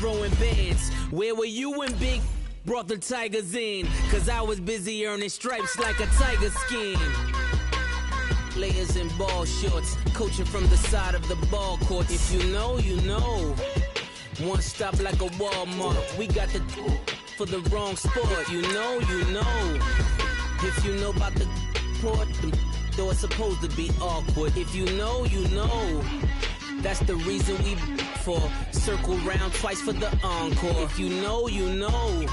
throwing bands. Where were you when Big brought the Tigers in? Cause I was busy earning stripes like a tiger skin. Players in ball shorts, coaching from the side of the ball court. If you know, you know. One stop like a Walmart. We got the for the wrong sport. You know, you know. If you know about the port, though it's supposed to be awkward. If you know, you know. That's the reason we for circle round twice for the encore. If you know, you know.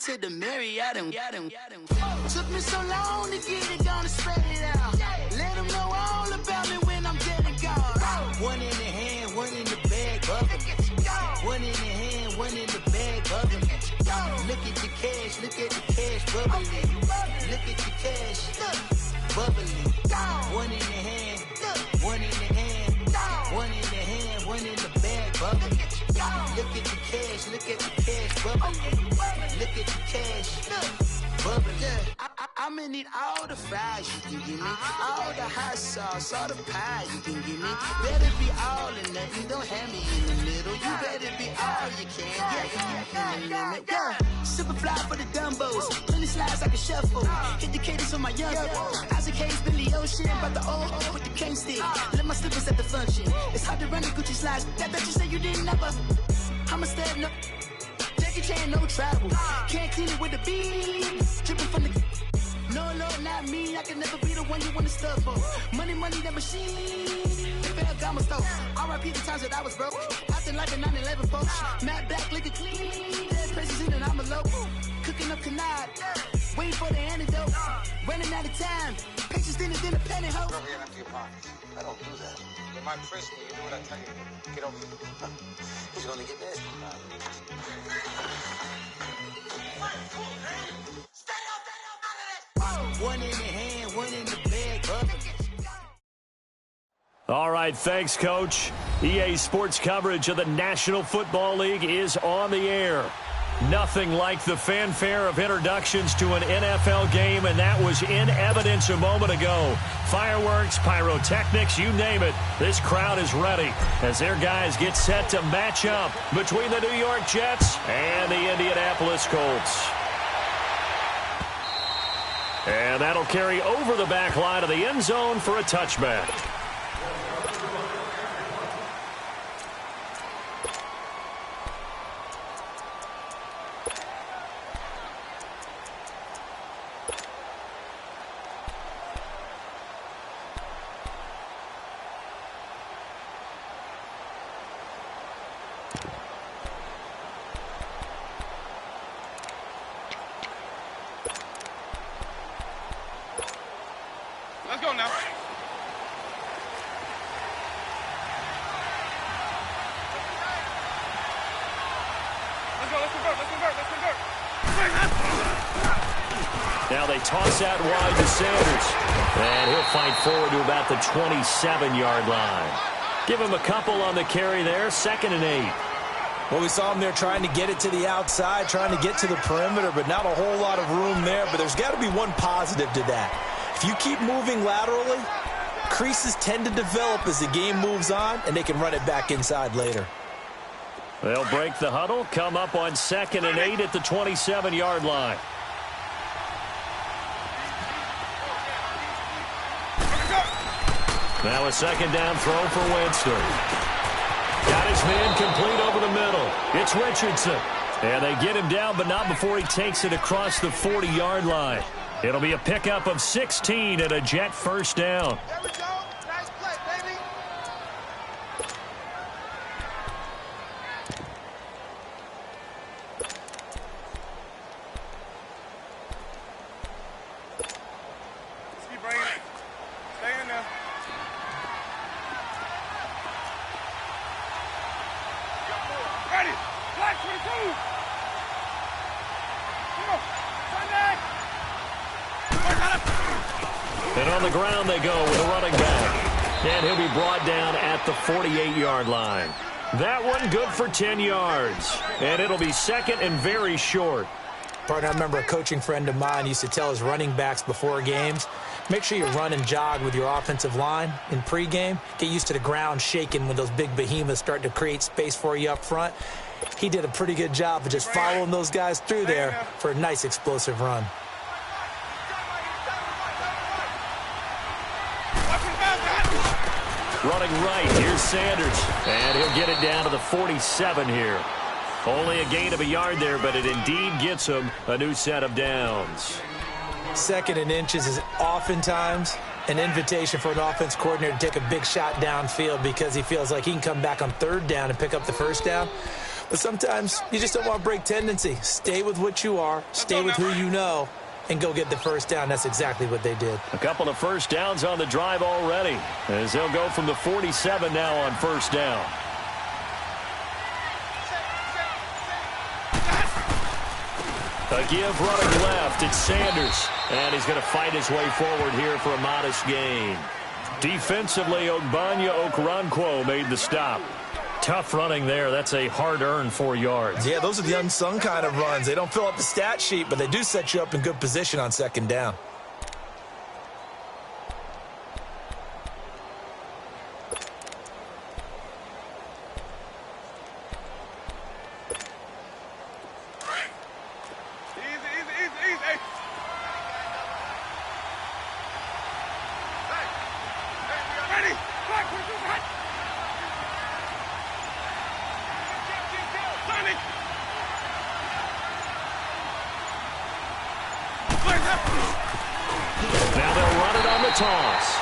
To the Marriott and took me so long to get it, gonna spread it out. Let them know all about me when I'm dead and gone. One in the hand, one in the bag, bubbling. One in the hand, one in the bag, bubbling. Look at the cash, bubbling. Look at the cash, bubbling. One in the hand, one in the hand, one in the hand, one in the bag, bubbling. Look at the cash, bubbling. Look at the cash, bubbling. I'ma need all the fries you can give me, all the hot sauce, all the pie you can give me. Better be all or nothing, don't have me in the middle. You better be all you can, yeah. Super fly for the Dumbos, plenty slides I can shuffle. Hit the cadence on my young Isaac Hayes, Billy Ocean, but the old with the cane stick. Let my slippers at the function. It's hard to run the Gucci slides. That bet you say you didn't never. I'ma step no. Jackie Chan, no travel. Can't clean it with a beat. Dripping from the. No, not me. I can never be the one you want to stuff for. Money, that machine. Fair got my stove. R.I.P. the times that I was broke. Acting like a 9/11 folks. Matte back, liquor clean. Dead places in and I'm a low. Cooking up canard. Waiting for the antidote. Running out of time. Patience thinner than a penny hoe. Rub your empty pockets. I don't do that. In my prison, you do what I tell you. Get over here. He's gonna get nasty. One in the hand, one in the bag. All right, thanks, Coach. EA Sports coverage of the National Football League is on the air. Nothing like the fanfare of introductions to an NFL game, and that was in evidence a moment ago. Fireworks, pyrotechnics, you name it. This crowd is ready as their guys get set to match up between the New York Jets and the Indianapolis Colts. And that'll carry over the back line of the end zone for a touchback. go now. Let's convert. Now they toss out wide to Sanders. And he'll fight forward to about the 27-yard line. Give him a couple on the carry there, 2nd and 8. Well, we saw him there trying to get it to the outside, trying to get to the perimeter, but not a whole lot of room there. But there's got to be one positive to that. If you keep moving laterally, creases tend to develop as the game moves on, and they can run it back inside later. They'll break the huddle, come up on 2nd and 8 at the 27-yard line. Now a 2nd down throw for Winston. Got his man complete over the middle. It's Richardson. And they get him down, but not before he takes it across the 40-yard line. It'll be a pickup of 16 and a Jet first down. There we go. Nice play, baby. Let's keep bringing it. Stay in there. Ready. Black 22. Come on. Sunday. And on the ground they go with a running back. And he'll be brought down at the 48-yard line. That one good for 10 yards. And it'll be 2nd and very short. Partner, I remember a coaching friend of mine used to tell his running backs before games, make sure you run and jog with your offensive line in pregame. Get used to the ground shaking when those big behemoths start to create space for you up front. He did a pretty good job of just following those guys through there for a nice explosive run. Running right, here's Sanders. And he'll get it down to the 47 here. Only a gain of a yard there, but it indeed gets him a new set of downs. 2nd and inches is oftentimes an invitation for an offense coordinator to take a big shot downfield because he feels like he can come back on 3rd down and pick up the 1st down. But sometimes you just don't want to break tendency. Stay with what you are, stay with who you know, and go get the 1st down. That's exactly what they did. A couple of 1st downs on the drive already, as they'll go from the 47 now on 1st down. A give running left, it's Sanders. And he's going to fight his way forward here for a modest gain. Defensively, Ogbanya Okoronkwo made the stop. Tough running there. That's a hard-earned 4 yards. Yeah, those are the unsung kind of runs. They don't fill up the stat sheet, but they do set you up in good position on 2nd down. Now they'll run it on the toss.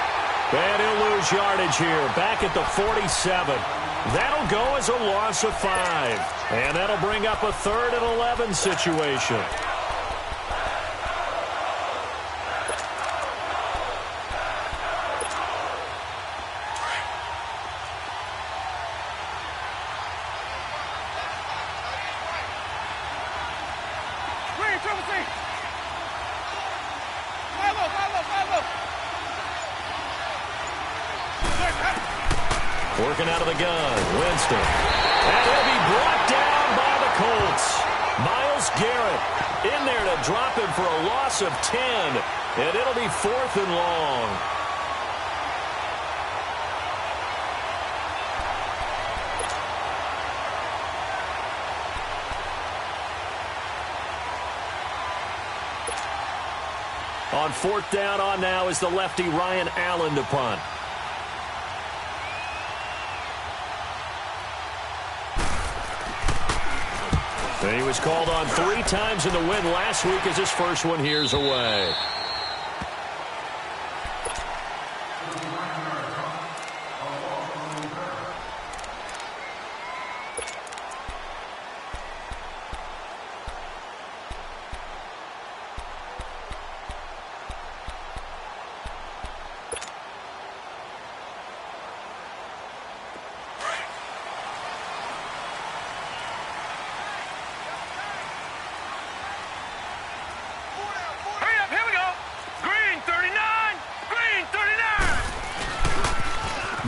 And he'll lose yardage here, back at the 47. That'll go as a loss of 5. And that'll bring up a 3rd and 11 situation. Working out of the gun, Winston. And he'll be brought down by the Colts. Myles Garrett in there to drop him for a loss of 10. And it'll be 4th and long. On 4th down on now is the lefty Ryan Allen to punt. He was called on 3 times in the win last week as his first one here's away.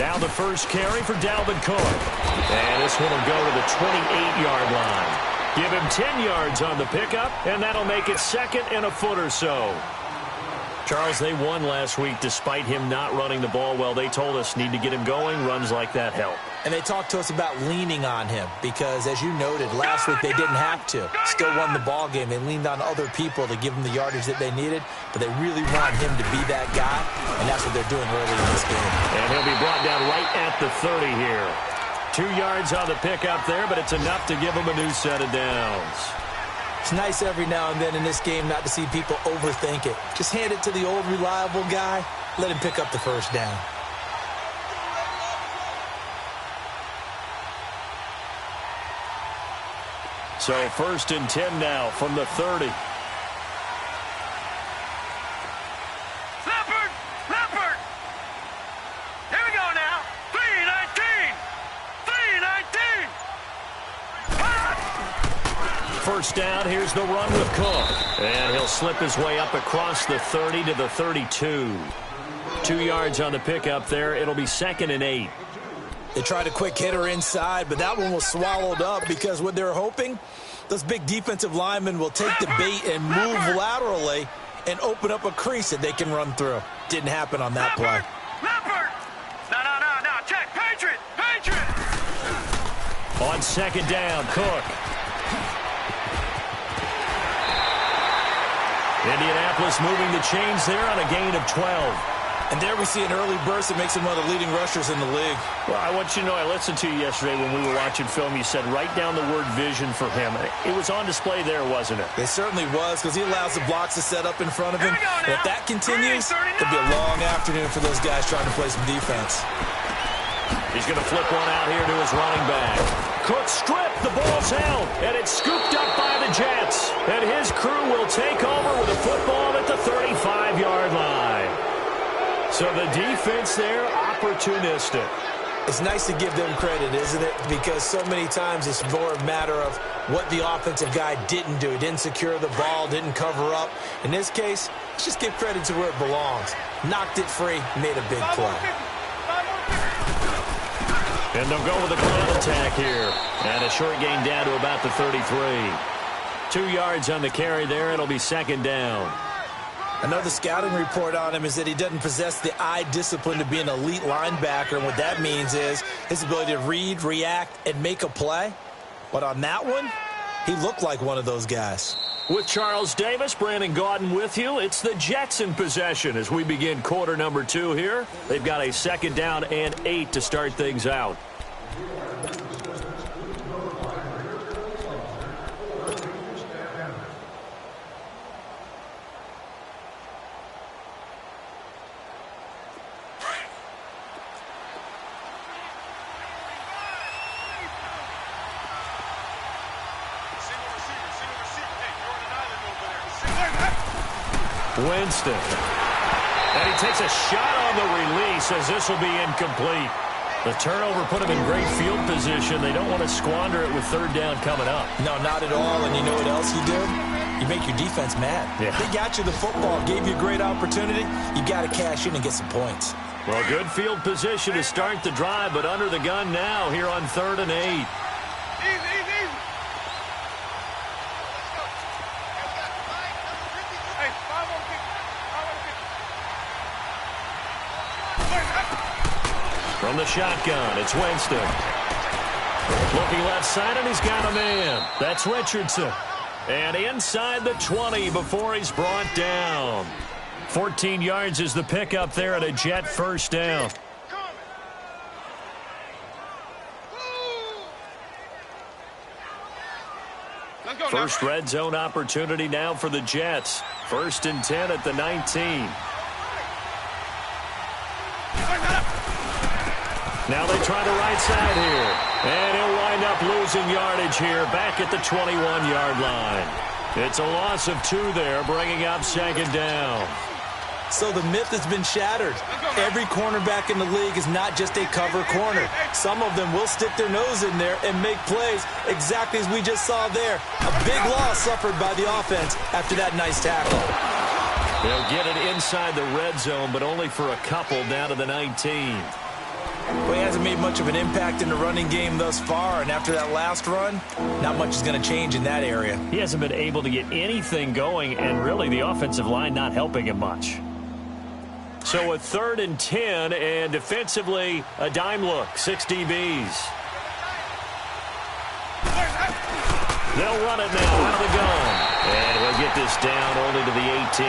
Now the first carry for Dalvin Cook. And this one will go to the 28-yard line. Give him 10 yards on the pickup, and that'll make it second and a foot or so. Charles, they won last week despite him not running the ball well. They told us need to get him going. Runs like that help. And they talked to us about leaning on him because, as you noted, last week they didn't have to. Still won the ball game. They leaned on other people to give them the yardage that they needed, but they really want him to be that guy, and that's what they're doing early in this game. And he'll be brought down right at the 30 here. 2 yards on the pickup there, but it's enough to give him a new set of downs. It's nice every now and then in this game not to see people overthink it. Just hand it to the old reliable guy. Let him pick up the first down. So 1st and 10 now from the 30. Leopard! Here we go now. 3-19! 3-19! First down, here's the run with Cook. And he'll slip his way up across the 30 to the 32. 2 yards on the pickup there. It'll be 2nd and 8. They tried a quick hitter inside, but that one was swallowed up because what they're hoping, those big defensive linemen will take the bait and move laterally and open up a crease that they can run through. Didn't happen on that play. Leopard! No, check. Patriot! On 2nd down, Cook. Indianapolis moving the chains there on a gain of 12. And there we see an early burst that makes him one of the leading rushers in the league. Well, I want you to know, I listened to you yesterday when we were watching film. You said write down the word vision for him. It was on display there, wasn't it? It certainly was, because he allows the blocks to set up in front of him. And if that continues, it'll be a long afternoon for those guys trying to play some defense. He's going to flip one out here to his running back. Cook stripped, the ball's out, and it's scooped up by the Jets. And his crew will take over with a football at the 35-yard line. So the defense there, opportunistic. It's nice to give them credit, isn't it? Because so many times it's more a matter of what the offensive guy didn't do. He didn't secure the ball, didn't cover up. In this case, let's just give credit to where it belongs. Knocked it free, made a big play. And they'll go with a ground attack here. And a short gain down to about the 33. 2 yards on the carry there. It'll be 2nd down. Another scouting report on him is that he doesn't possess the eye discipline to be an elite linebacker. And what that means is his ability to read, react, and make a play. But on that one, he looked like one of those guys. With Charles Davis, Brandon Gaudin with you. It's the Jets in possession as we begin quarter number 2 here. They've got a 2nd down and 8 to start things out. Winston. And he takes a shot on the release as this will be incomplete. The turnover put him in great field position. They don't want to squander it with 3rd down coming up. No, not at all. And you know what else you do? You make your defense mad. Yeah. They got you the football, gave you a great opportunity. You got to cash in and get some points. Well, good field position to start the drive, but under the gun now here on 3rd and 8. From the shotgun, it's Winston. Looking left side, and he's got a man. That's Richardson. And inside the 20 before he's brought down. 14 yards is the pickup there at a Jet 1st down. First red zone opportunity now for the Jets. 1st and 10 at the 19. Now they try the right side here. And he'll wind up losing yardage here back at the 21-yard line. It's a loss of 2 there, bringing up 2nd down. So the myth has been shattered. Every cornerback in the league is not just a cover corner. Some of them will stick their nose in there and make plays exactly as we just saw there. A big loss suffered by the offense after that nice tackle. They'll get it inside the red zone, but only for a couple down to the 19. Well, he hasn't made much of an impact in the running game thus far, and after that last run, not much is going to change in that area. He hasn't been able to get anything going, and really the offensive line not helping him much. So a 3rd and 10, and defensively, a dime look, 6 DBs. They'll run it now out of the gun. And he'll get this down only to the 18.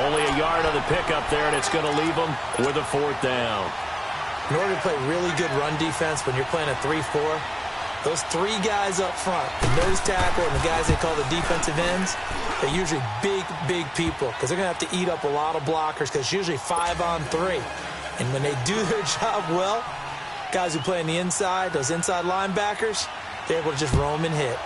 Only a yard on the pickup there, and it's going to leave him with a 4th down. In order to play really good run defense when you're playing a 3-4, those 3 guys up front, the nose tackle and the guys they call the defensive ends, they're usually big people because they're going to have to eat up a lot of blockers because it's usually 5-on-3. And when they do their job well, guys who play on the inside, those inside linebackers, they're able to just roam and hit.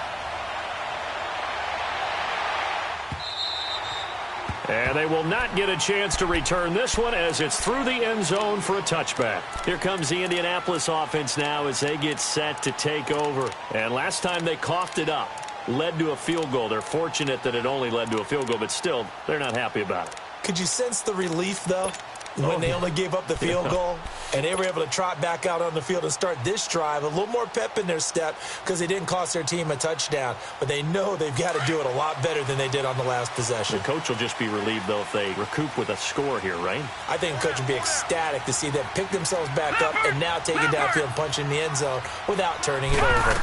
And they will not get a chance to return this one as it's through the end zone for a touchback. Here comes the Indianapolis offense now as they get set to take over. And last time they coughed it up, led to a field goal. They're fortunate that it only led to a field goal, but still, they're not happy about it. Could you sense the relief, though, when they only gave up the field goal and they were able to trot back out on the field and start this drive? A little more pep in their step because they didn't cost their team a touchdown, but they know they've got to do it a lot better than they did on the last possession. The coach will just be relieved, though, if they recoup with a score here, right? I think the coach would be ecstatic to see them pick themselves back up and now take it downfield and punch in the end zone without turning it over.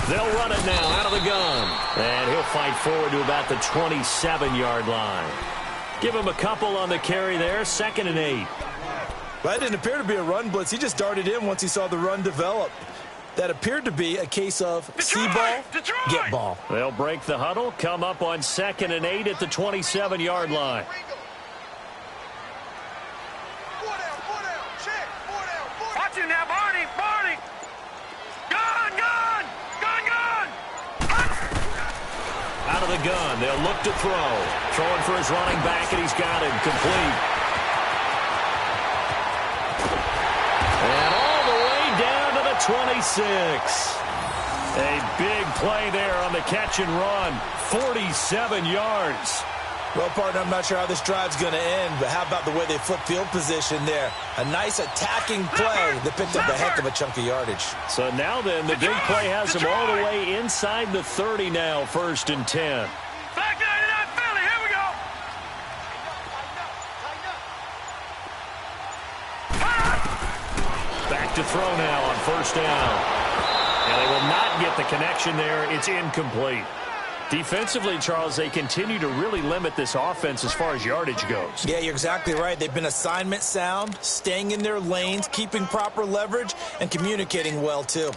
They'll run it now out of the gun, and he'll fight forward to about the 27-yard line. Give him a couple on the carry there, 2nd and 8. Well, that didn't appear to be a run blitz. He just darted in once he saw the run develop. That appeared to be a case of see ball, get ball. They'll break the huddle, come up on 2nd and 8 at the 27-yard line. Watch him now, Barney! Out of the gun, they'll look to throw. Throwing for his running back, and he's got him complete. And all the way down to the 26. A big play there on the catch and run. 47 yards. Well, partner, I'm not sure how this drive's going to end, but how about the way they flip field position there? A nice attacking play that picked up a heck of a chunk of yardage. So now then, the big play has them all the way inside the 30 now, 1st and 10. Back 99 Philly, here we go! Back to throw now on 1st down. And they will not get the connection there. It's incomplete. Defensively, Charles, they continue to really limit this offense as far as yardage goes. Yeah, you're exactly right. They've been assignment sound, staying in their lanes, keeping proper leverage, and communicating well, too.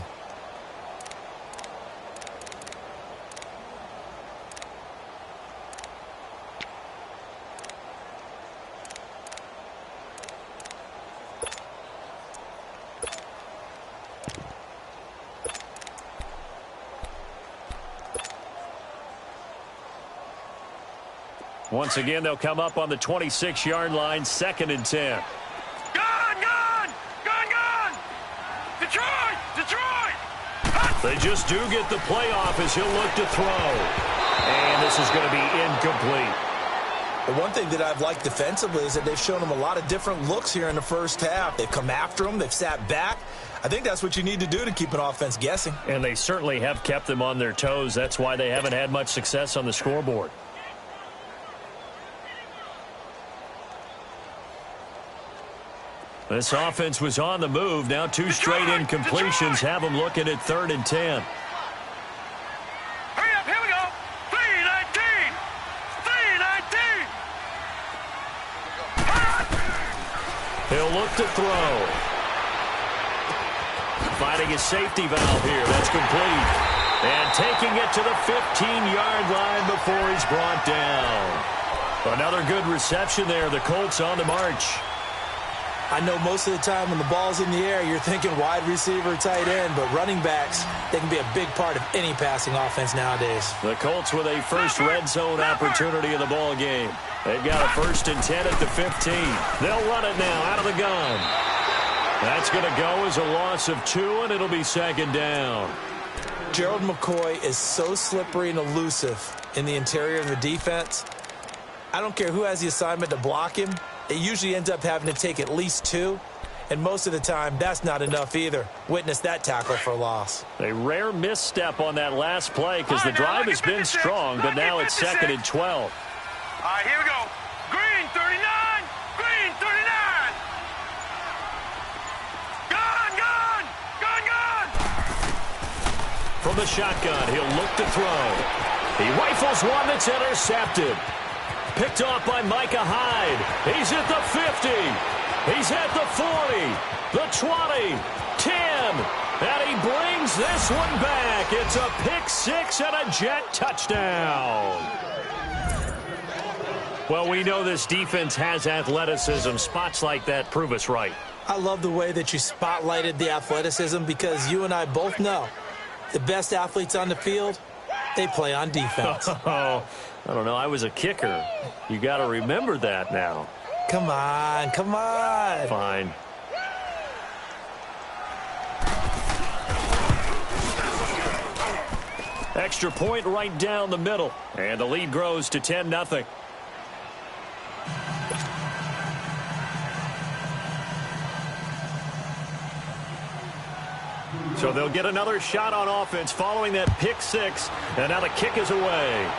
Once again, they'll come up on the 26-yard line, 2nd and 10. Gun! Detroit! They just do get the playoff as he'll look to throw. And this is going to be incomplete. The one thing that I've liked defensively is that they've shown them a lot of different looks here in the first half. They've come after them. They've sat back. I think that's what you need to do to keep an offense guessing. And they certainly have kept them on their toes. That's why they haven't had much success on the scoreboard. This offense was on the move. Now 2 straight incompletions have them looking at 3rd and 10. Hurry up, here we go! 3-19! He'll look to throw. Finding his safety valve here. That's complete. And taking it to the 15-yard line before he's brought down. Another good reception there. The Colts on the march. I know most of the time when the ball's in the air, you're thinking wide receiver, tight end, but running backs, they can be a big part of any passing offense nowadays. The Colts with a first red zone opportunity of the ball game. They've got a 1st and 10 at the 15. They'll run it now out of the gun. That's going to go as a loss of 2, and it'll be 2nd down. Gerald McCoy is so slippery and elusive in the interior of the defense. I don't care who has the assignment to block him. It usually ends up having to take at least 2. And most of the time, that's not enough either. Witness that tackle for loss. A rare misstep on that last play because the drive has been strong, but now it's 2nd and 12. All right, here we go. Green 39. Green 39. Gun. From the shotgun, he'll look to throw. He rifles one that's intercepted. Picked off by Micah Hyde. He's at the 50. He's at the 40. The 20. 10. And he brings this one back. It's a pick six and a Jet touchdown. Well, we know this defense has athleticism. Spots like that prove us right. I love the way that you spotlighted the athleticism because you and I both know the best athletes on the field, they play on defense. Oh, I don't know. I was a kicker. You got to remember that now. Come on. Fine. Extra point right down the middle. And the lead grows to 10-0. So they'll get another shot on offense following that pick six. And now the kick is away.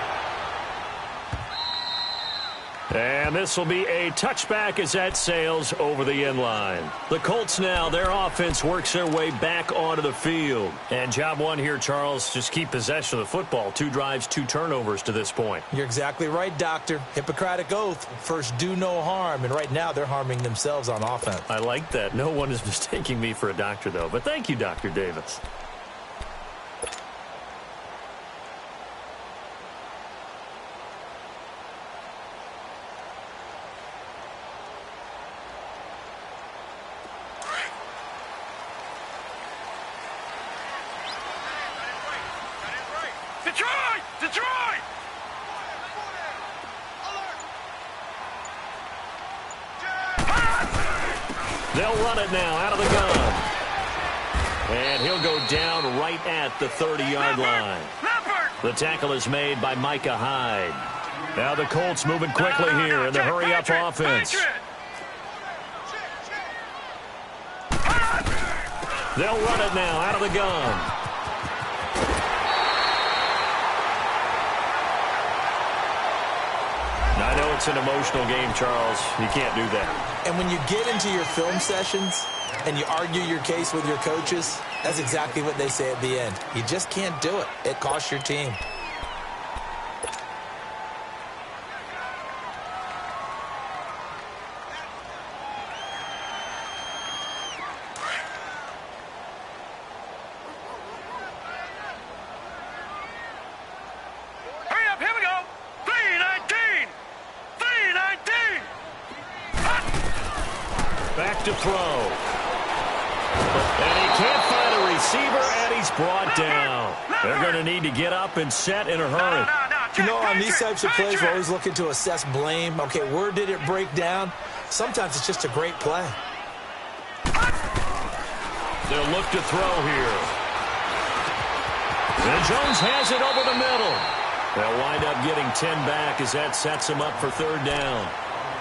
And this will be a touchback as that sails over the end line. The Colts now, their offense works their way back onto the field. And job one here, Charles, just keep possession of the football. 2 drives, 2 turnovers to this point. You're exactly right, Doctor. Hippocratic oath. First, do no harm. And right now, they're harming themselves on offense. I like that. No one is mistaking me for a doctor, though. But thank you, Dr. Davis. Detroit! They'll run it now out of the gun. And he'll go down right at the 30-yard line. The tackle is made by Micah Hyde. Now the Colts moving quickly here in the hurry-up offense. They'll run it now out of the gun. I know it's an emotional game, Charles. You can't do that. And when you get into your film sessions and you argue your case with your coaches, that's exactly what they say at the end. You just can't do it. It costs your team. Back to throw. And he can't find a receiver, and he's brought down. They're going to need to get up and set in a hurry. You know, on these types of plays, we're always looking to assess blame. Okay, where did it break down? Sometimes it's just a great play. They'll look to throw here. And Jones has it over the middle. They'll wind up getting 10 back as that sets them up for 3rd down.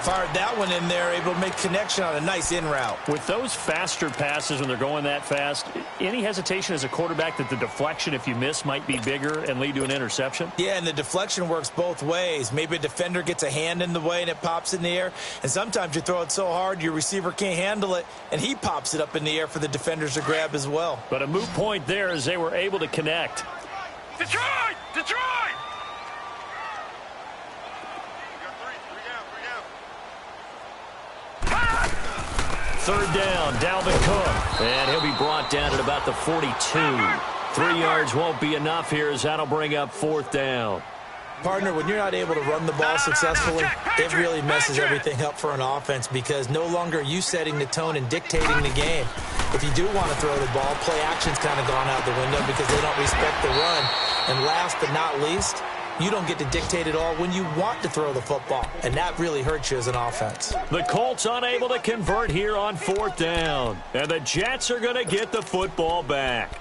Fired that one in there, able to make connection on a nice in route. With those faster passes when they're going that fast, any hesitation as a quarterback that the deflection, if you miss, might be bigger and lead to an interception? Yeah, and the deflection works both ways. Maybe a defender gets a hand in the way and it pops in the air. And sometimes you throw it so hard your receiver can't handle it, and he pops it up in the air for the defenders to grab as well. But a moot point there as they were able to connect. Detroit! Detroit! 3rd down, Dalvin Cook. And he'll be brought down at about the 42. 3 yards won't be enough here as that'll bring up 4th down. Partner, when you're not able to run the ball successfully, it really messes everything up for an offense because no longer are you setting the tone and dictating the game. If you do want to throw the ball, play action's kind of gone out the window because they don't respect the run. And last but not least, you don't get to dictate it all when you want to throw the football, and that really hurts you as an offense. The Colts unable to convert here on 4th down, and the Jets are going to get the football back.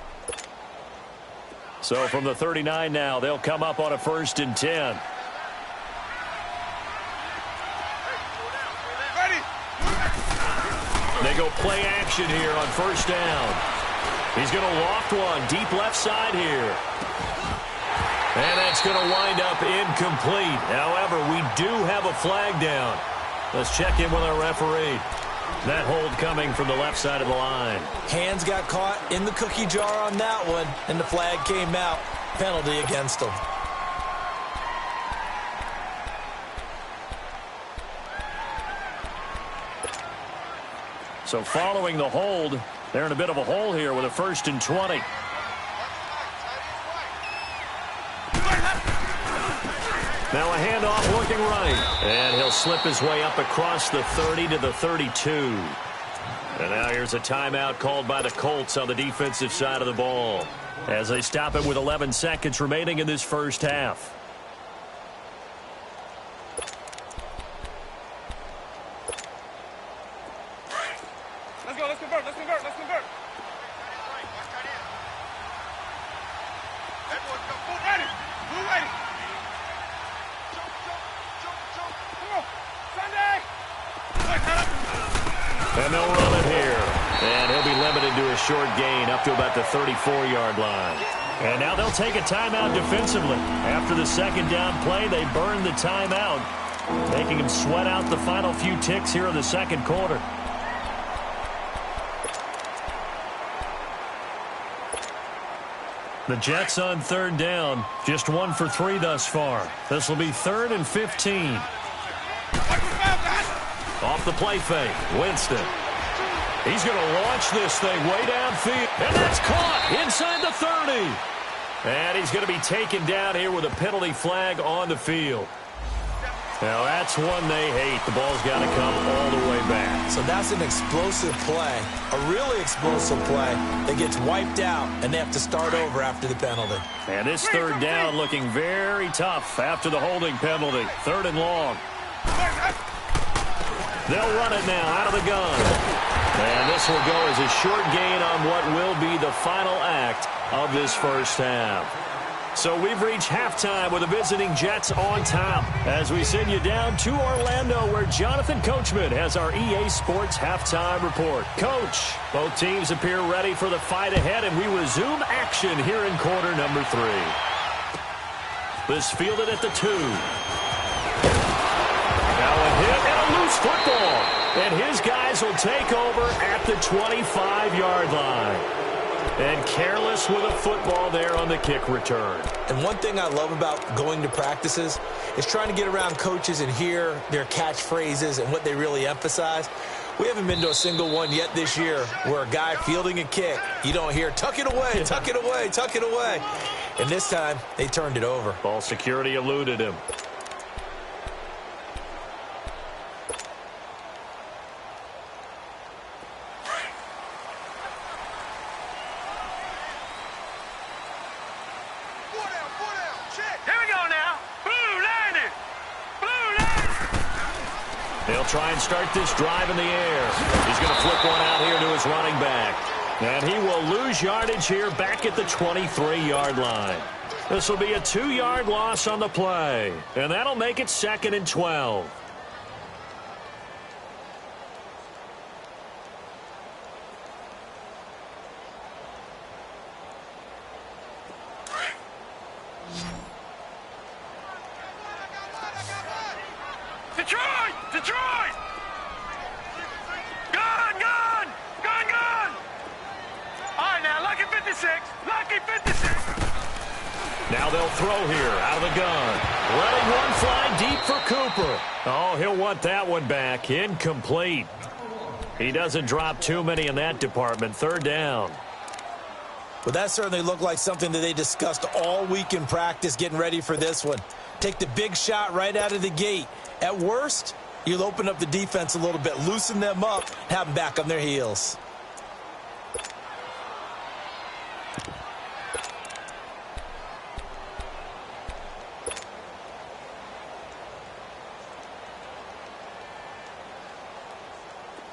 So from the 39 now, they'll come up on a 1st and 10. they go play action here on first down. He's going to loft one deep left side here. And that's going to wind up incomplete. However, we do have a flag down. Let's check in with our referee. That hold coming from the left side of the line. Hands got caught in the cookie jar on that one, and the flag came out. Penalty against him. So following the hold, they're in a bit of a hole here with a 1st and 20. Now a handoff working right. And he'll slip his way up across the 30 to the 32. And now here's a timeout called by the Colts on the defensive side of the ball, as they stop it with 11 seconds remaining in this first half. Let's go, let's convert, let's convert, let's convert. Move ready, move ready. And they'll run it here. And he'll be limited to a short gain up to about the 34-yard line. And now they'll take a timeout defensively. After the second down play, they burn the timeout, making him sweat out the final few ticks here in the second quarter. The Jets on third down, just 1 for 3 thus far. This will be 3rd and 15. Off the play fake, Winston. He's going to launch this thing way downfield. And that's caught inside the 30. And he's going to be taken down here with a penalty flag on the field. Now that's one they hate. The ball's got to come all the way back. So that's an explosive play, a really explosive play that gets wiped out, and they have to start over after the penalty. And this third down looking very tough after the holding penalty. 3rd and long. They'll run it now out of the gun. And this will go as a short gain on what will be the final act of this first half. So we've reached halftime with the visiting Jets on top as we send you down to Orlando, where Jonathan Coachman has our EA Sports halftime report. Coach, both teams appear ready for the fight ahead, and we resume action here in quarter number 3. This fielded at the 2. Now a hit and a loose football. And his guys will take over at the 25-yard line. And careless with a football there on the kick return. And one thing I love about going to practices is trying to get around coaches and hear their catchphrases and what they really emphasize. We haven't been to a single one yet this year where a guy fielding a kick, you don't hear, tuck it away, tuck it away, tuck it away. And this time, they turned it over. Ball security eluded him. They'll try and start this drive in the air. He's going to flip one out here to his running back. And he will lose yardage here back at the 23-yard line. This will be a 2-yard loss on the play. And that'll make it 2nd and 12. Detroit! Detroit! Gun! Gun! Gun! Gun! All right, now, lucky 56. Lucky 56. Now they'll throw here out of the gun. Letting one fly deep for Cooper. Oh, he'll want that one back. Incomplete. He doesn't drop too many in that department. 3rd down. Well, that certainly looked like something that they discussed all week in practice getting ready for this one. Take the big shot right out of the gate. At worst, you'll open up the defense a little bit, loosen them up, have them back on their heels.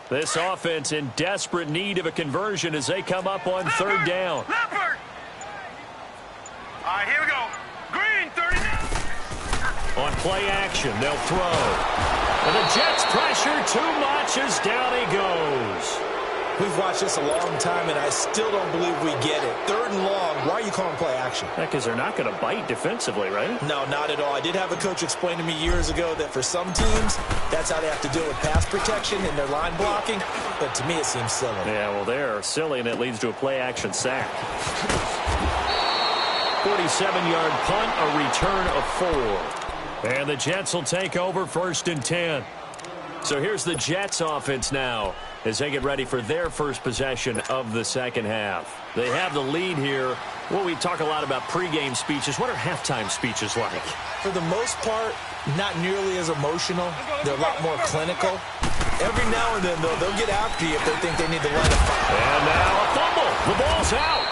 This offense in desperate need of a conversion as they come up on 3rd down. Leopard! All right, here we go. Green, 39. On play action, they'll throw. And the Jets pressure too much as down he goes. We've watched this a long time, and I still don't believe we get it. 3rd and long, why are you calling play action? Because they're not going to bite defensively, right? No, not at all. I did have a coach explain to me years ago that for some teams, that's how they have to deal with pass protection and their line blocking. But to me, it seems silly. Yeah, well, they're silly, and it leads to a play action sack. 47-yard punt, a return of 4. And the Jets will take over 1st and 10. So here's the Jets offense now as they get ready for their first possession of the second half. They have the lead here. Well, we talk a lot about pregame speeches. What are halftime speeches like? For the most part, not nearly as emotional. They're a lot more clinical. Every now and then, though, they'll get after you if they think they need to light a fire. And now a fumble. The ball's out.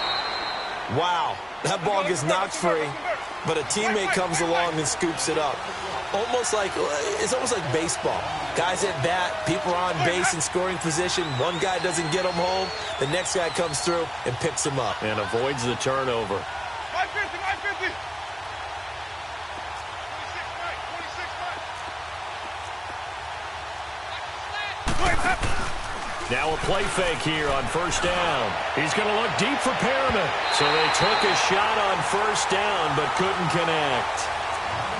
Wow, that ball gets knocked free, but a teammate comes along and scoops it up. It's almost like baseball. Guys at bat, people are on base in scoring position. One guy doesn't get them home. The next guy comes through and picks him up. And avoids the turnover. 550. Now a play fake here on 1st down. He's going to look deep for Perriman. So they took a shot on 1st down but couldn't connect.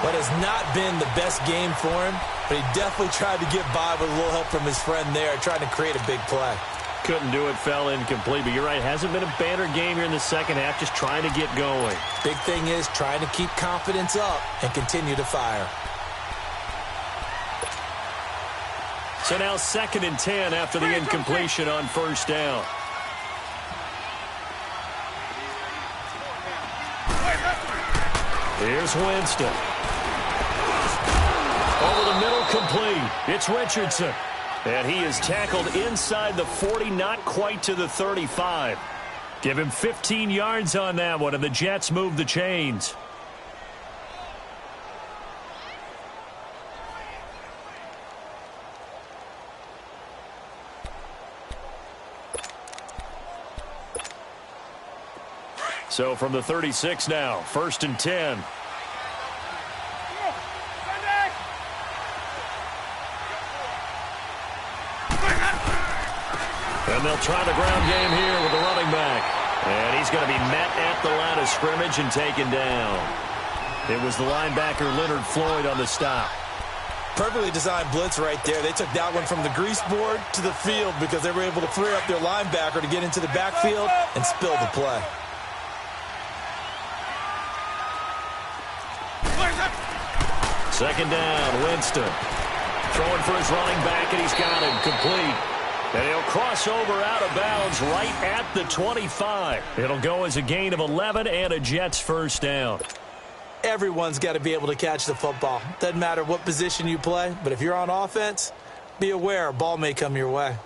But has not been the best game for him, but he definitely tried to get by with a little help from his friend there, trying to create a big play. Couldn't do it, fell incomplete. But you're right, hasn't been a banner game here in the second half, just trying to get going. Big thing is trying to keep confidence up and continue to fire. So now 2nd and 10 after the incompletion on 1st down. Here's Winston. Over the middle, complete. It's Richardson. And he is tackled inside the 40, not quite to the 35. Give him 15 yards on that one, and the Jets move the chains. So from the 36 now, 1st and 10. And they'll try the ground game here with the running back. And he's going to be met at the line of scrimmage and taken down. It was the linebacker Leonard Floyd on the stop. Perfectly designed blitz right there. They took that one from the grease board to the field because they were able to free up their linebacker to get into the backfield and spill the play. Second down, Winston. Throwing for his running back, and he's got him complete. And he'll cross over out of bounds right at the 25. It'll go as a gain of 11 and a Jets 1st down. Everyone's got to be able to catch the football. Doesn't matter what position you play, but if you're on offense, be aware a ball may come your way.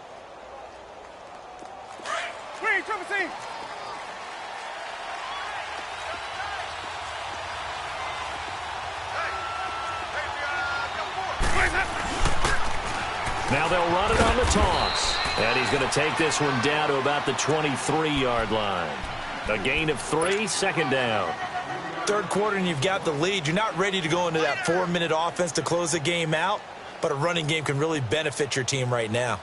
Now they'll run it on the toss. And he's going to take this one down to about the 23-yard line. A gain of 3, 2nd down. 3rd quarter and you've got the lead. You're not ready to go into that 4-minute offense to close the game out, but a running game can really benefit your team right now.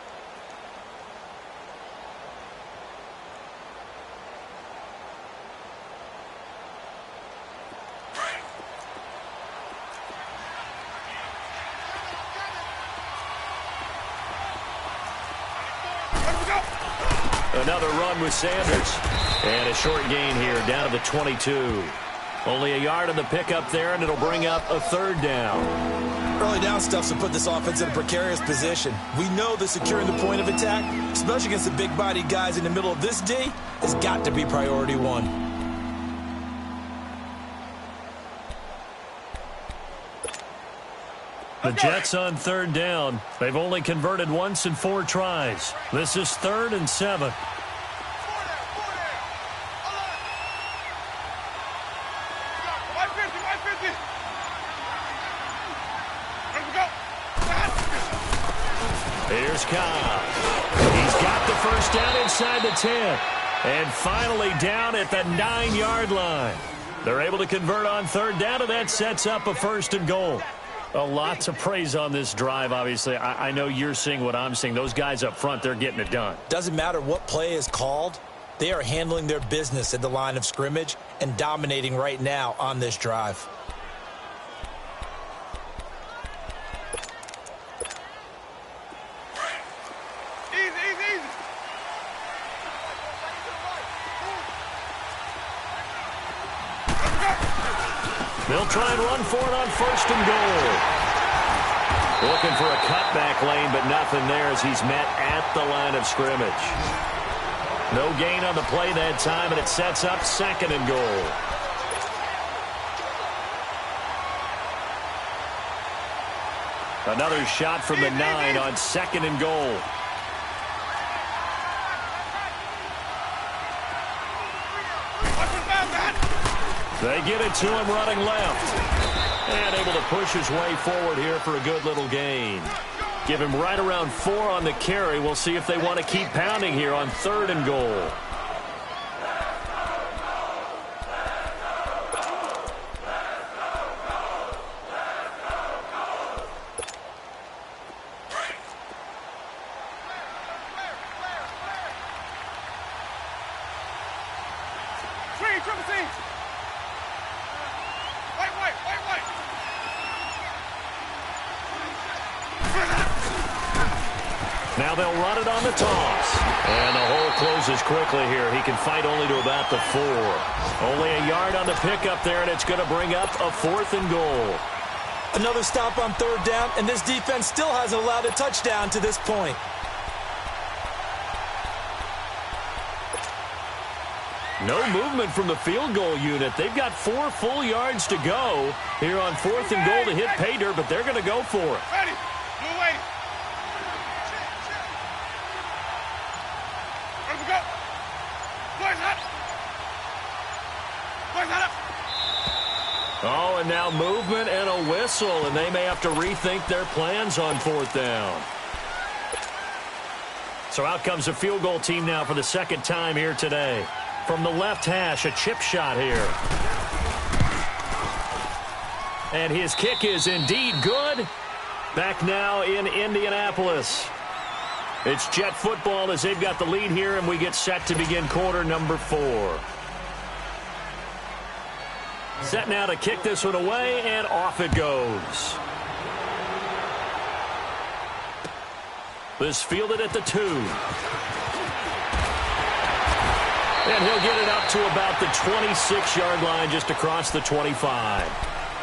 Another run with Sanders. And a short gain here down to the 22. Only a yard on the pickup there, and it'll bring up a 3rd down. Early down stuff's to put this offense in a precarious position. We know that securing the point of attack, especially against the big-bodied guys in the middle of this D, has got to be priority 1. The Jets on 3rd down. They've only converted once in 4 tries. This is 3rd and 7. Here's Cobb. He's got the 1st down inside the 10. And finally down at the 9-yard line. They're able to convert on third down, and that sets up a 1st and goal. A lot to praise on this drive, obviously. I know you're seeing what I'm seeing. Those guys up front, they're getting it done. Doesn't matter what play is called. They are handling their business at the line of scrimmage and dominating right now on this drive. They'll try and run for it on 1st and goal. Looking for a cutback lane, but nothing there as he's met at the line of scrimmage. No gain on the play that time, and it sets up 2nd and goal. Another shot from the 9 on 2nd and goal. They get it to him running left. And able to push his way forward here for a good little gain. Give him right around 4 on the carry. We'll see if they want to keep pounding here on 3rd and goal. Now they'll run it on the toss. And the hole closes quickly here. He can fight only to about the 4. Only a yard on the pickup there, and it's going to bring up a 4th and goal. Another stop on 3rd down, and this defense still hasn't allowed a touchdown to this point. No movement from the field goal unit. They've got 4 full yards to go here on 4th and goal to hit pay dirt, but they're going to go for it. Ready. Move away. Ready to go. Boys up. Boys up. Oh, and now movement and a whistle, and they may have to rethink their plans on 4th down. So out comes a field goal team now for the 2nd time here today. From the left hash, a chip shot here. And his kick is indeed good. Back now in Indianapolis. It's Jet football as they've got the lead here, and we get set to begin quarter number 4. Set now to kick this one away, and off it goes. This fielded at the 2. And he'll get it up to about the 26-yard line, just across the 25.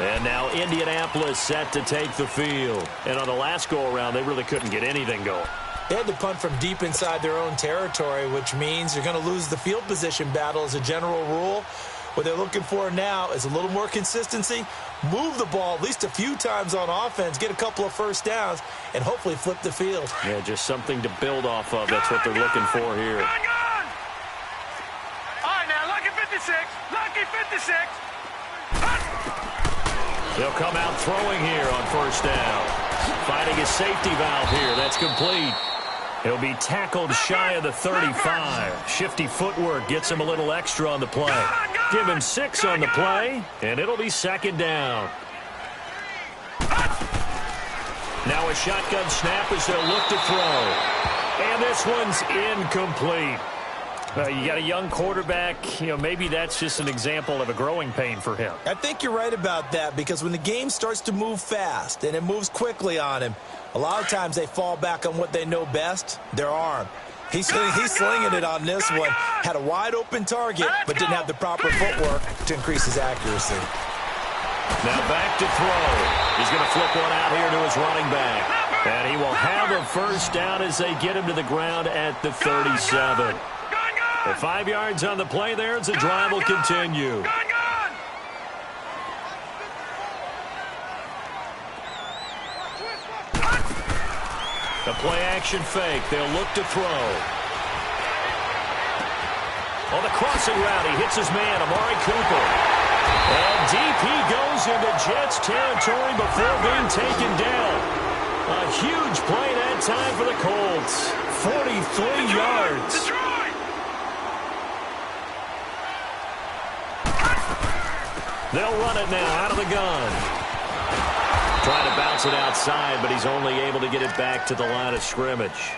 And now Indianapolis set to take the field. And on the last go-around, they really couldn't get anything going. They had to punt from deep inside their own territory, which means you're going to lose the field position battle as a general rule. What they're looking for now is a little more consistency, move the ball at least a few times on offense, get a couple of 1st downs, and hopefully flip the field. Yeah, just something to build off of. That's what they're looking for here. All right, now, lucky 56. Lucky 56. They'll come out throwing here on 1st down. Finding his safety valve here. That's complete. He'll be tackled shy of the 35. Shifty footwork gets him a little extra on the play. Give him 6 on the play, and it'll be 2nd down. Now a shotgun snap as they'll look to throw. And this one's incomplete. You got a young quarterback. Maybe that's just an example of a growing pain for him. I think you're right about that, because when the game starts to move fast and it moves quickly on him, a lot of times they fall back on what they know best, their arm. He's slinging it on this one. Had a wide-open target, but didn't have the proper footwork to increase his accuracy. Now back to throw. He's going to flip one out here to his running back. And he will have a 1st down as they get him to the ground at the 37. At 5 yards on the play there, as the drive will continue. The play-action fake. They'll look to throw. On the crossing route, he hits his man, Amari Cooper. And deep he goes into Jets territory before being taken down. A huge play that time for the Colts. 43 yards. They'll run it now out of the gun. Trying to bounce it outside, but he's only able to get it back to the line of scrimmage.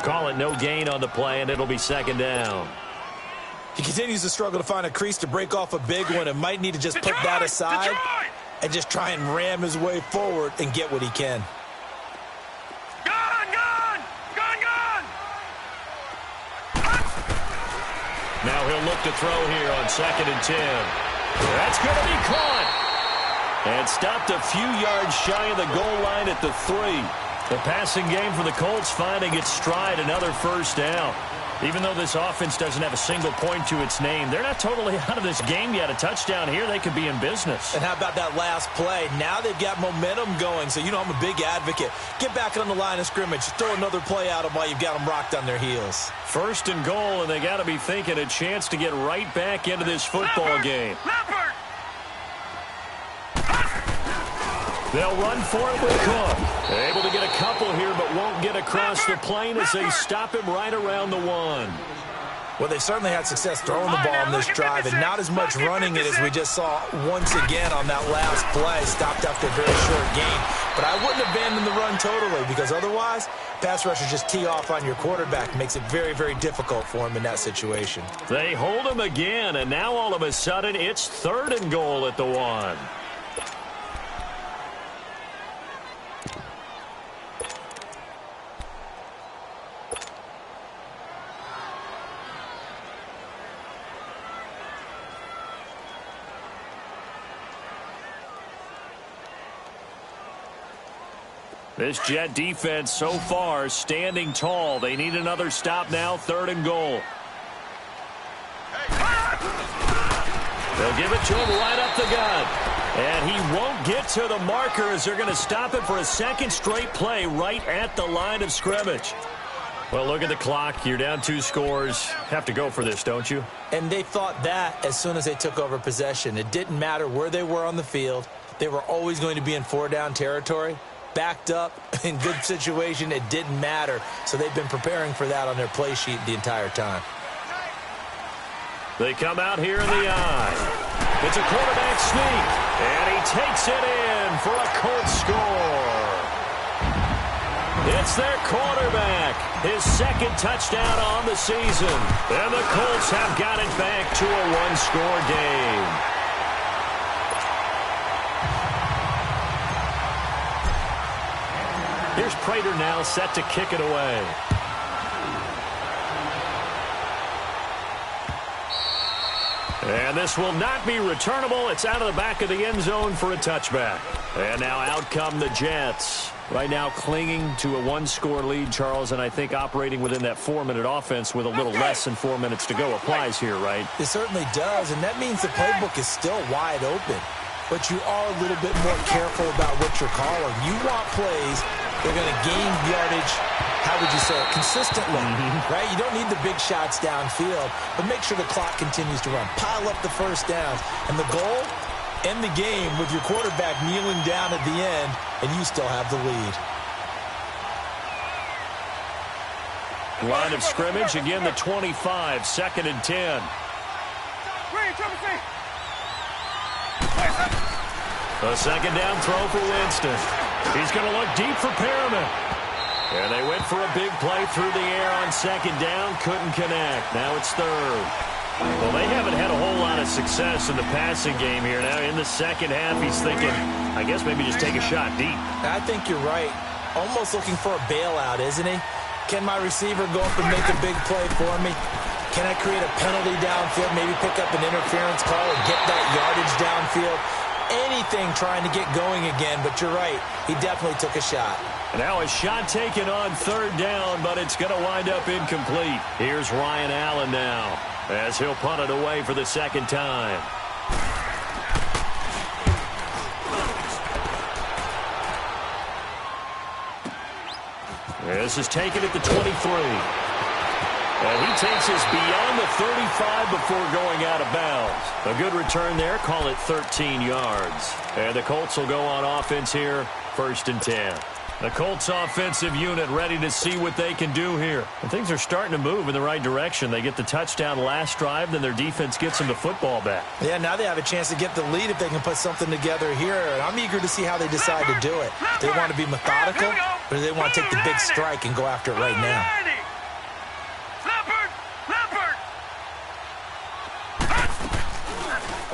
Call it no gain on the play, and it'll be second down. He continues to struggle to find a crease to break off a big one and might need to just put that aside and just try and ram his way forward and get what he can. Now he'll look to throw here on 2nd and 10. That's going to be caught. And stopped a few yards shy of the goal line at the 3. The passing game for the Colts finding its stride, another first down. Even though this offense doesn't have a single point to its name, they're not totally out of this game yet. A touchdown here, they could be in business. And how about that last play? Now they've got momentum going, so you know I'm a big advocate. Get back on the line of scrimmage. Throw another play at them while you've got them rocked on their heels. 1st and goal, and they got to be thinking a chance to get right back into this football game. They'll run for it with Cook. Able to get a couple here, but won't get across the plane as they stop him right around the 1. Well, they certainly had success throwing the ball in this drive, and not as much running it as we just saw once again on that last play. Stopped after a very short gain. But I wouldn't abandon the run totally, because otherwise, pass rushers just tee off on your quarterback. Makes it very, very difficult for him in that situation. They hold him again, and now all of a sudden, it's 3rd and goal at the 1. This Jet defense so far standing tall. They need another stop now, 3rd and goal. They'll give it to him right up the gut. And he won't get to the marker as they're going to stop it for a 2nd straight play right at the line of scrimmage. Well, look at the clock. You're down 2 scores. Have to go for this, don't you? And they thought that as soon as they took over possession. It didn't matter where they were on the field. They were always going to be in 4-down territory. Backed up, in good situation, it didn't matter. So they've been preparing for that on their play sheet the entire time. They come out here in the eye. It's a quarterback sneak, and he takes it in for a Colts score. It's their quarterback, his 2nd touchdown on the season. And the Colts have got it back to a 1-score game. Here's Prater now set to kick it away. And this will not be returnable. It's out of the back of the end zone for a touchback. And now out come the Jets. Right now clinging to a 1-score lead, Charles, and I think operating within that 4-minute offense with a little less than 4 minutes to go applies here, right? It certainly does, and that means the playbook is still wide open. But you are a little bit more careful about what you're calling. You want plays that are going to gain yardage, how would you say it, consistently, right? You don't need the big shots downfield, but make sure the clock continues to run. Pile up the first downs. And the goal, end the game with your quarterback kneeling down at the end, and you still have the lead. Line of scrimmage, again the 25, 2nd and 10. A 2nd down throw for Winston. He's going to look deep for Perriman. And they went for a big play through the air on 2nd down. Couldn't connect. Now it's 3rd. Well, they haven't had a whole lot of success in the passing game here. Now in the second half, he's thinking, I guess maybe just take a shot deep. I think you're right. Almost looking for a bailout, isn't he? Can my receiver go up and make a big play for me? Can I create a penalty downfield, maybe pick up an interference call and get that yardage downfield? Anything trying to get going again, but you're right. He definitely took a shot. Now a shot taken on 3rd down, but it's going to wind up incomplete. Here's Ryan Allen now as he'll punt it away for the 2nd time. This is taken at the 23. And he takes us beyond the 35 before going out of bounds. A good return there. Call it 13 yards. And the Colts will go on offense here, 1st and 10. The Colts offensive unit ready to see what they can do here. And things are starting to move in the right direction. They get the touchdown last drive, then their defense gets them the football back. Yeah, now they have a chance to get the lead if they can put something together here. And I'm eager to see how they decide to do it. Do they want to be methodical, or do they want to take the big strike and go after it right now?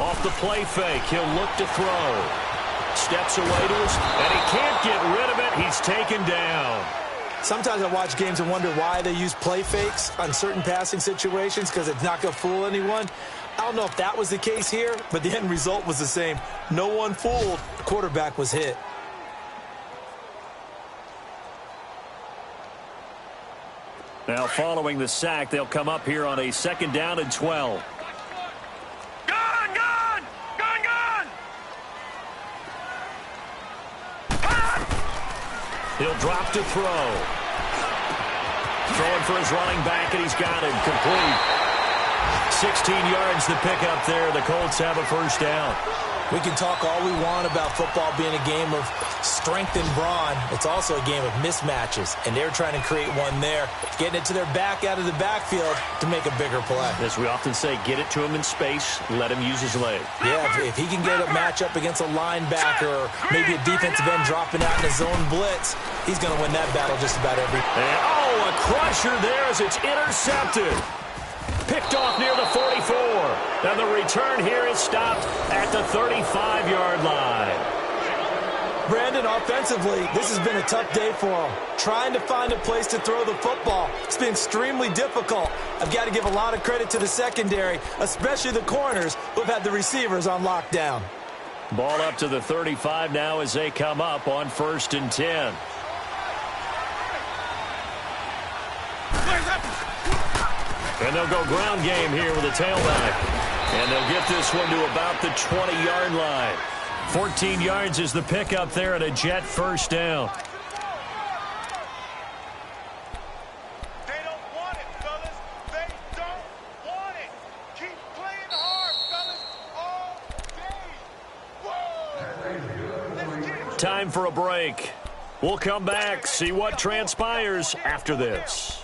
Off the play fake, he'll look to throw. Steps away to us, and he can't get rid of it. He's taken down. Sometimes I watch games and wonder why they use play fakes on certain passing situations, because it's not going to fool anyone. I don't know if that was the case here, but the end result was the same. No one fooled. The quarterback was hit. Now following the sack, they'll come up here on a 2nd down and 12. He'll drop to throw. Throwing for his running back, and he's got it complete. 16 yards to pick up there. The Colts have a 1st down. We can talk all we want about football being a game of strength and brawn. It's also a game of mismatches, and they're trying to create one there, getting it to their back out of the backfield to make a bigger play. As we often say, get it to him in space, let him use his leg. Yeah, if he can get a matchup against a linebacker or maybe a defensive end dropping out in a zone blitz, he's going to win that battle just about every. And, a crusher there as it's intercepted. Picked off near the 44. And the return here is stopped at the 35-yard line. Brandon, offensively, this has been a tough day for him. Trying to find a place to throw the football. It's been extremely difficult. I've got to give a lot of credit to the secondary, especially the corners who have had the receivers on lockdown. Ball up to the 35 now as they come up on 1st and 10. And they'll go ground game here with a tailback. And they'll get this one to about the 20-yard line. 14 yards is the pickup there and a Jet 1st down. They don't want it, fellas. They don't want it. Keep playing hard, fellas, all day. Whoa! Let's get it. Time for a break. We'll come back, see what transpires after this.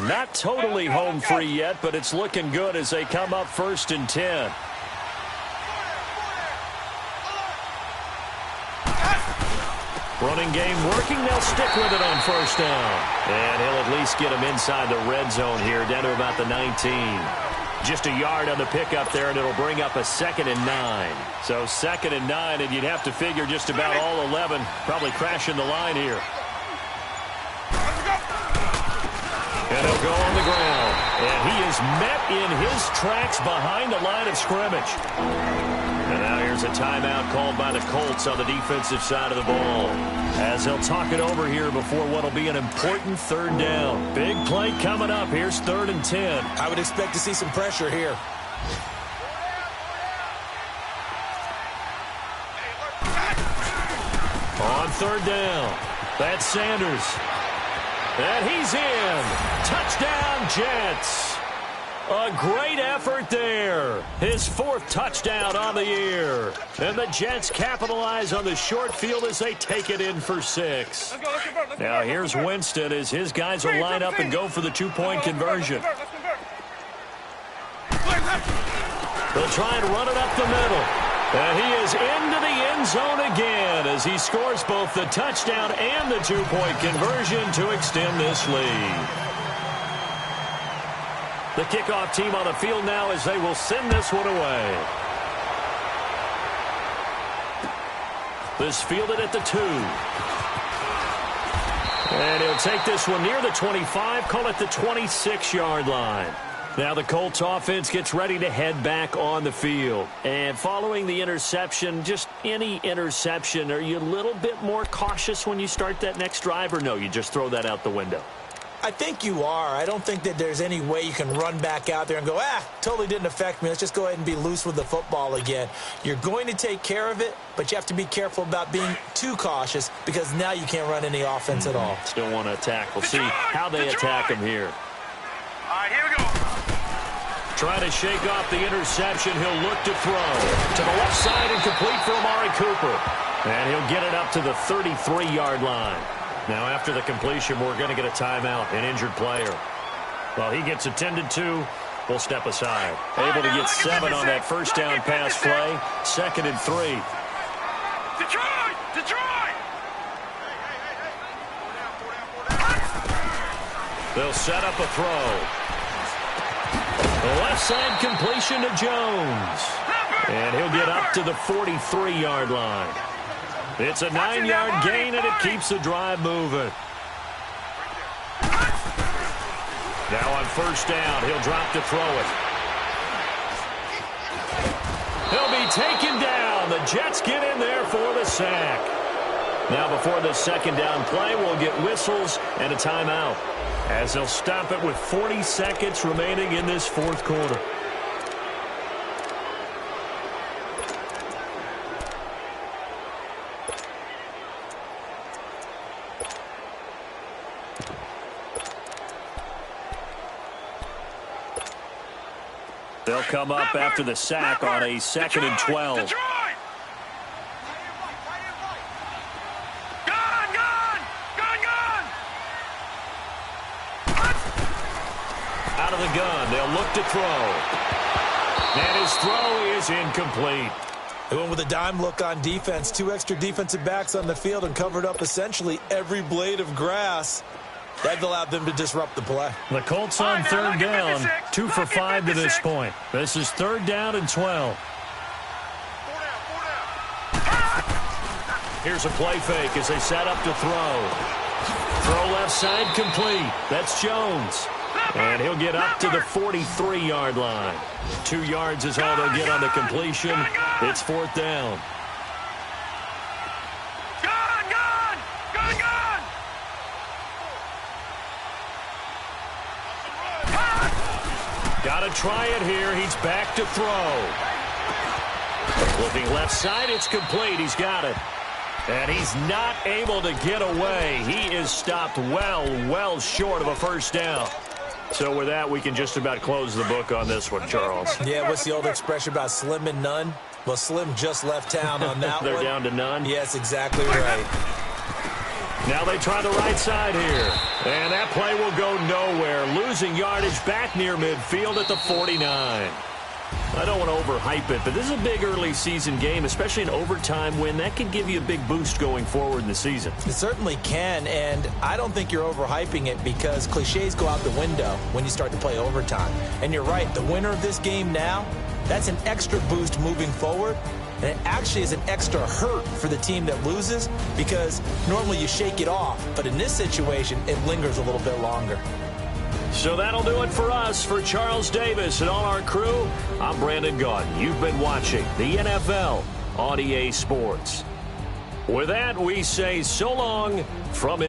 Not totally home free yet, but it's looking good as they come up 1st and 10. Running game working. They'll stick with it on 1st down. And he'll at least get him inside the red zone here, down to about the 19. Just a yard on the pickup there, and it'll bring up a 2nd and 9. So 2nd and 9, and you'd have to figure just about all 11 probably crashing the line here. And he'll go on the ground. And he is met in his tracks behind the line of scrimmage. And now here's a timeout called by the Colts on the defensive side of the ball, as they'll talk it over here before what will be an important 3rd down. Big play coming up. Here's 3rd and 10. I would expect to see some pressure here. On 3rd down, that's Sanders. And he's in. Touchdown, Jets. A great effort there. His 4th touchdown on the year. And the Jets capitalize on the short field as they take it in for 6. Now here's Winston as his guys will line up and go for the 2-point conversion. They'll try and run it up the middle. And he is into the end zone again as he scores both the touchdown and the 2-point conversion to extend this lead. The kickoff team on the field now as they will send this one away. This fielded at the 2. And he'll take this one near the 25, call it the 26-yard line. Now the Colts offense gets ready to head back on the field. And following the interception, just any interception, are you a little bit more cautious when you start that next drive, or no, you just throw that out the window? I think you are. I don't think that there's any way you can run back out there and go, totally didn't affect me. Let's just go ahead and be loose with the football again. You're going to take care of it, but you have to be careful about being too cautious because now you can't run any offense at all. Still want to attack. We'll see how they attack him here. All right, here we go. Trying to shake off the interception. He'll look to throw. To the left side and complete for Amari Cooper. And he'll get it up to the 33-yard line. Now, after the completion, we're going to get a timeout, an injured player. Well, he gets attended to. We'll step aside. Able to get 7 on that first down pass play. 2nd and 3. Detroit! Detroit! They'll set up a throw. The left side completion to Jones. And he'll get up to the 43-yard line. It's a 9-yard gain, and it keeps the drive moving. Now on first down, he'll drop to throw it. He'll be taken down. The Jets get in there for the sack. Now before the second down play, we'll get whistles and a timeout, as they'll stop it with 40 seconds remaining in this fourth quarter. They'll come up after the sack on a 2nd and 12. Detroit! Gone! Gone! Gone! Gone! Out of the gun, they'll look to throw. And his throw is incomplete. They went with a dime look on defense. 2 extra defensive backs on the field and covered up essentially every blade of grass. That allowed them to disrupt the play. The Colts on third down, 2 for 5 to this point. This is 3rd down and 12. Here's a play fake as they set up to throw. Throw left side complete. That's Jones. And he'll get up to the 43-yard line. 2 yards is all they'll get on the completion. It's 4th down. Got to try it here. He's back to throw. Looking left side, it's complete. He's got it. And he's not able to get away. He is stopped well short of a first down. So with that, we can just about close the book on this one, Charles. Yeah, what's the old expression about slim and none? Well, Slim just left town on that They're one. down to none? Yes, exactly right. Now they try the right side here. And that play will go nowhere. Losing yardage back near midfield at the 49. I don't want to overhype it, but this is a big early season game, especially an overtime win. That could give you a big boost going forward in the season. It certainly can, and I don't think you're overhyping it because cliches go out the window when you start to play overtime. And you're right, the winner of this game now, that's an extra boost moving forward. And it actually is an extra hurt for the team that loses because normally you shake it off. But in this situation, it lingers a little bit longer. So that'll do it for us. For Charles Davis and all our crew, I'm Brandon Gaudin. You've been watching the NFL on EA Sports. With that, we say so long from